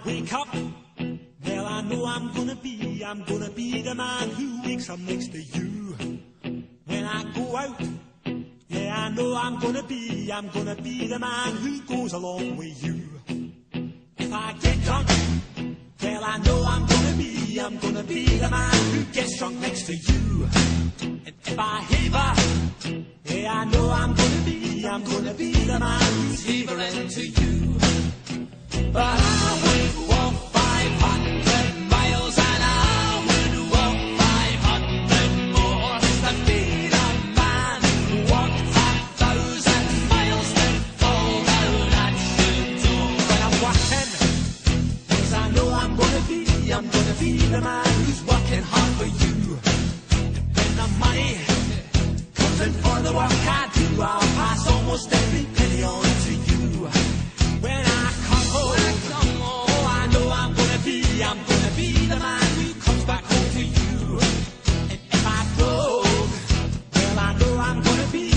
wake up, well I know I'm gonna be the man who wakes up next to you. When I go out, yeah I know I'm gonna be the man who goes along with you. If I get drunk, well I know I'm gonna be the man who gets drunk next to you. And if I haver, yeah I know I'm gonna be the man who's havering to you. But I would walk 500 miles and I would walk 500 more to be the man who walked 1,000 miles to fall down at your door. When I'm walking, 'cause I know I'm gonna be the man who's working hard for you. When the money comes in for the work I do, I'll pass almost every penny on to you. When I come home, oh, I know I'm gonna be the man who comes back home to you. And if I broke, well, I know I'm gonna be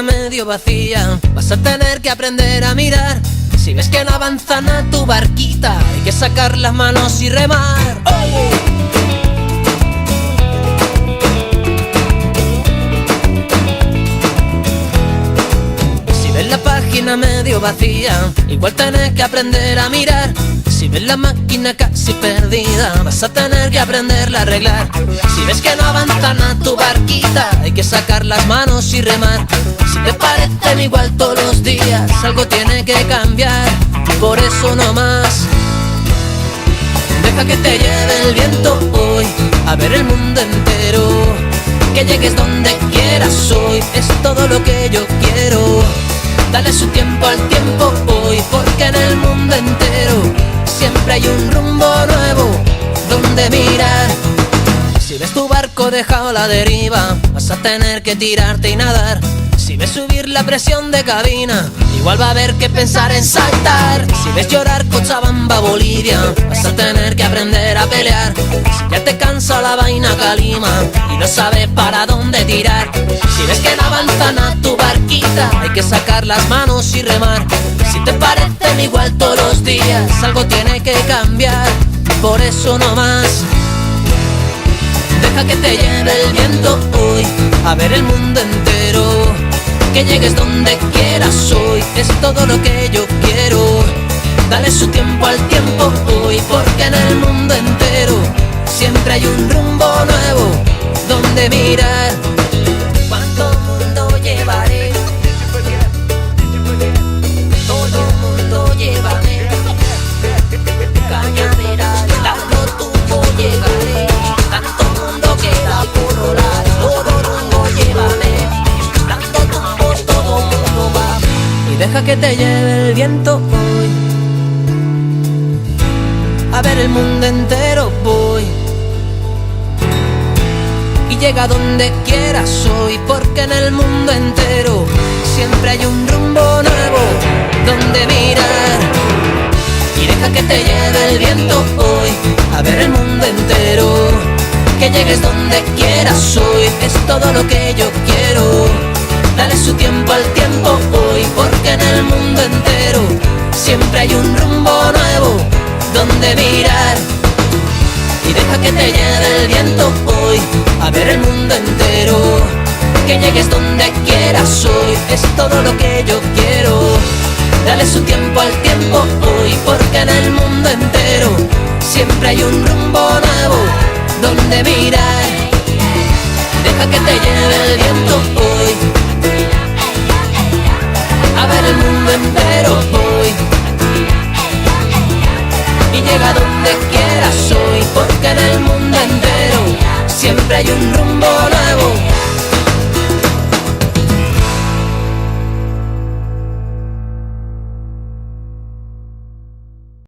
medio vacía, vas a tener que aprender a mirar. Si ves que no avanzan a tu barquita, hay que sacar las manos y remar. ¡Oh! Si ves la página medio vacía, igual tenés que aprender a mirar. Si ves la máquina casi perdida, vas a tener que aprenderla a arreglar. Si ves que no avanzan a tu barquita, hay que sacar las manos y remar. Si te parecen igual todos los días, algo tiene que cambiar. Por eso no más, deja que te lleve el viento hoy a ver el mundo entero. Que llegues donde quieras hoy, es todo lo que yo quiero. Dale su tiempo al tiempo hoy, porque en el mundo entero siempre hay un rumbo nuevo donde mirar. Si ves tu barco dejado a la deriva, vas a tener que tirarte y nadar. Si ves subir la presión de cabina, igual va a haber que pensar en saltar. Si ves llorar Cochabamba, Bolivia, vas a tener que aprender a pelear. Si ya te cansa la vaina calima y no sabes para dónde tirar. Si ves que no avanzan a tu barquita, hay que sacar las manos y remar. Si te parecen igual todos los días, algo tiene que cambiar. Por eso no más, deja que te lleve el viento hoy a ver el mundo entero. Que llegues donde quieras hoy, es todo lo que yo quiero. Dale su tiempo al tiempo hoy, porque en el mundo entero siempre hay un rumbo nuevo donde mirar. ¿Cuánto mundo llevaré? Todo mundo llévame. Cañaveral, tanto tubo llegaré. Tanto mundo queda por rolar. Todo rumbo llévame. Tanto tumbo, todo mundo va. Y deja que te lleve el viento hoy a ver el mundo entero voy. Y llega donde quieras hoy, porque en el mundo entero siempre hay un rumbo nuevo donde mirar. Y deja que te lleve el viento hoy a ver el mundo entero. Que llegues donde quieras hoy, es todo lo que yo quiero. Dale su tiempo al tiempo hoy, porque en el mundo entero siempre hay un rumbo nuevo donde mirar. Y deja que te lleve el viento hoy a ver el mundo entero. Que llegues donde quieras hoy, es todo lo que yo quiero. Dale su tiempo al tiempo hoy, porque en el mundo entero siempre hay un rumbo nuevo donde mirar. Deja que te lleve el viento hoy a ver el mundo entero hoy. Y llega donde quieras hoy, porque en el mundo entero siempre hay un rumbo nuevo